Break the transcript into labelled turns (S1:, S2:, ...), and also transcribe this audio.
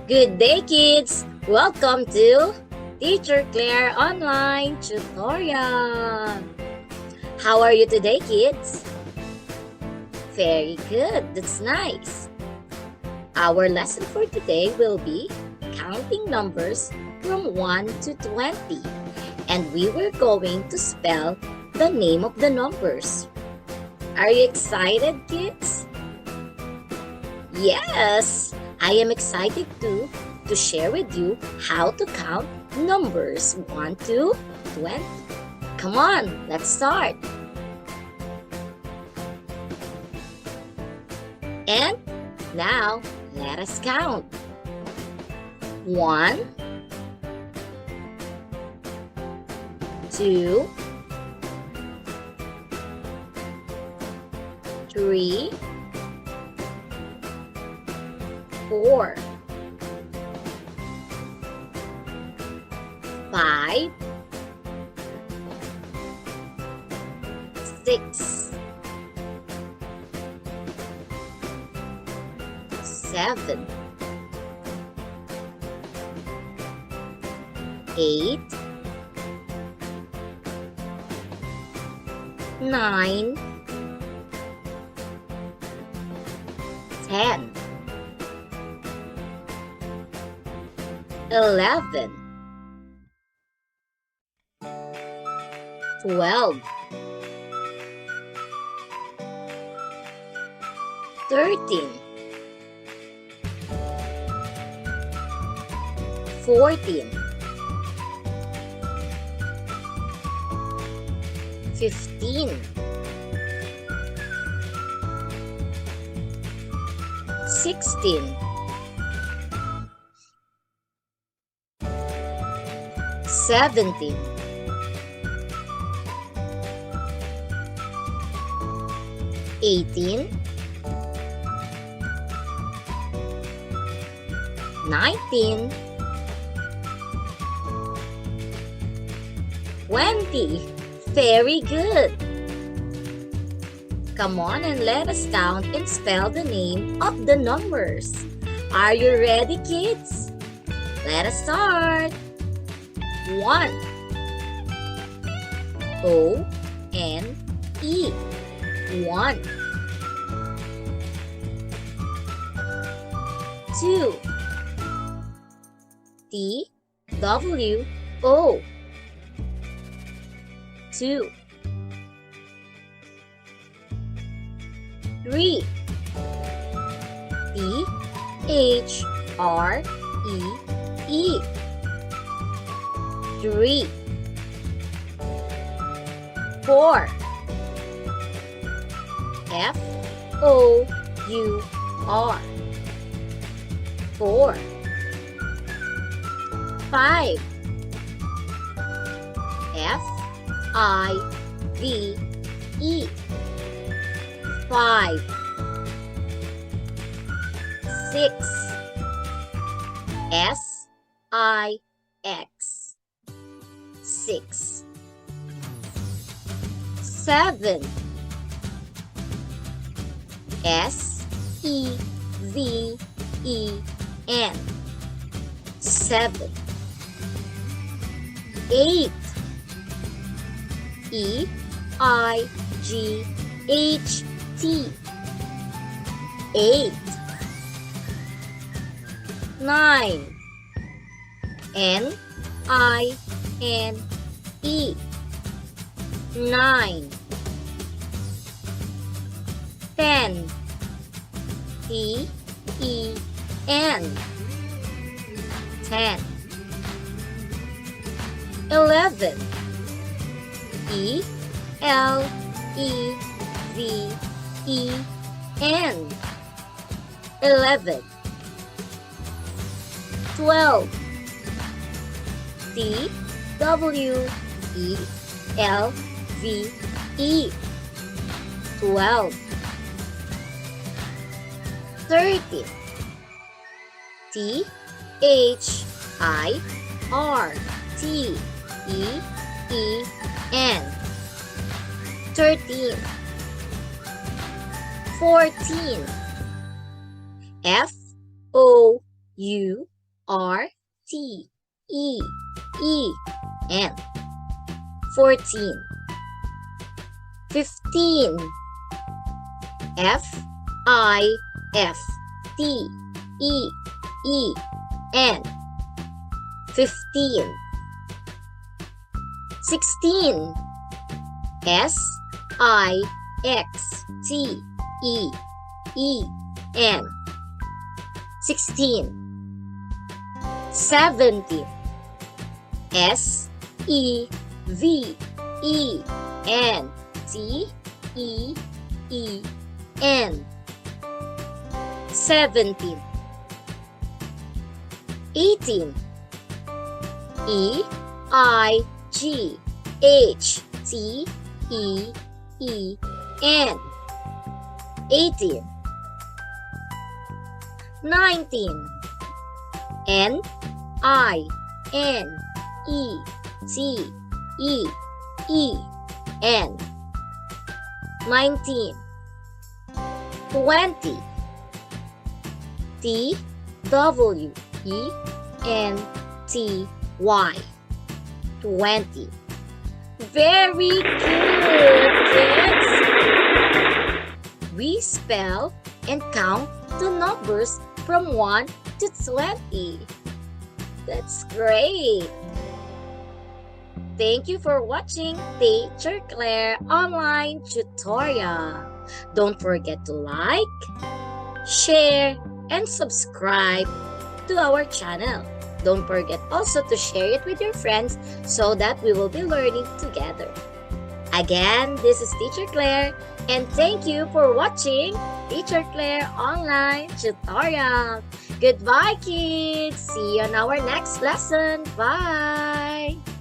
S1: Good day, kids! Welcome to Teacher Claire Online Tutorial. How are you today, kids? Very good. That's nice. Our lesson for today will be counting numbers from 1 to 20. And we were going to spell the name of the numbers. Are you excited, kids? Yes! I am excited too to share with you how to count numbers 1 to 20. Come on, let's start. And now, let us count. 1, 2, 3, 4, 5, 6, 7, 8, 9, 10, 11, 12, 13, 14, 15, 16, 17, 18, 19, 20. Very good. Come on and let us count and spell the name of the numbers. Are you ready, kids? Let us start. 1, O-N-E, 1. 2, T-W-O, 2. 3, T-H-R-E-E, 3. 4, F-O-U-R, 4. 5, F-I-V-E, 5. 6, S-I-X, 6. 7, S-E-V-E-N, 7. 8, E-I-G-H-T, 8. 9, N-I-N-E, 9. 10, T-E-N, 10. 11, E-L-E-V-E-N, 11. 12, T-W-E-L-V-E, 12. 13, T-H-I-R-T-E-E-N, 13. 14, F-O-U R T E E N. 14. 15. F I F T E E N. 15. 16. S I X T E E N. 16. 17. S E V E N T E E N. 17. 18. E I G H T E E N. 18. 19. N I N E T E E N. 19. 20. T W E N T Y. 20. Very good, kids! We spell and count the numbers from 1 to 20. That's great! Thank you for watching Teacher Claire online tutorial. Don't forget to like, share, and subscribe to our channel. Don't forget also to share it with your friends so that we will be learning together. Again, this is Teacher Claire, and thank you for watching Teacher Claire online tutorial. Goodbye, kids! See you on our next lesson. Bye!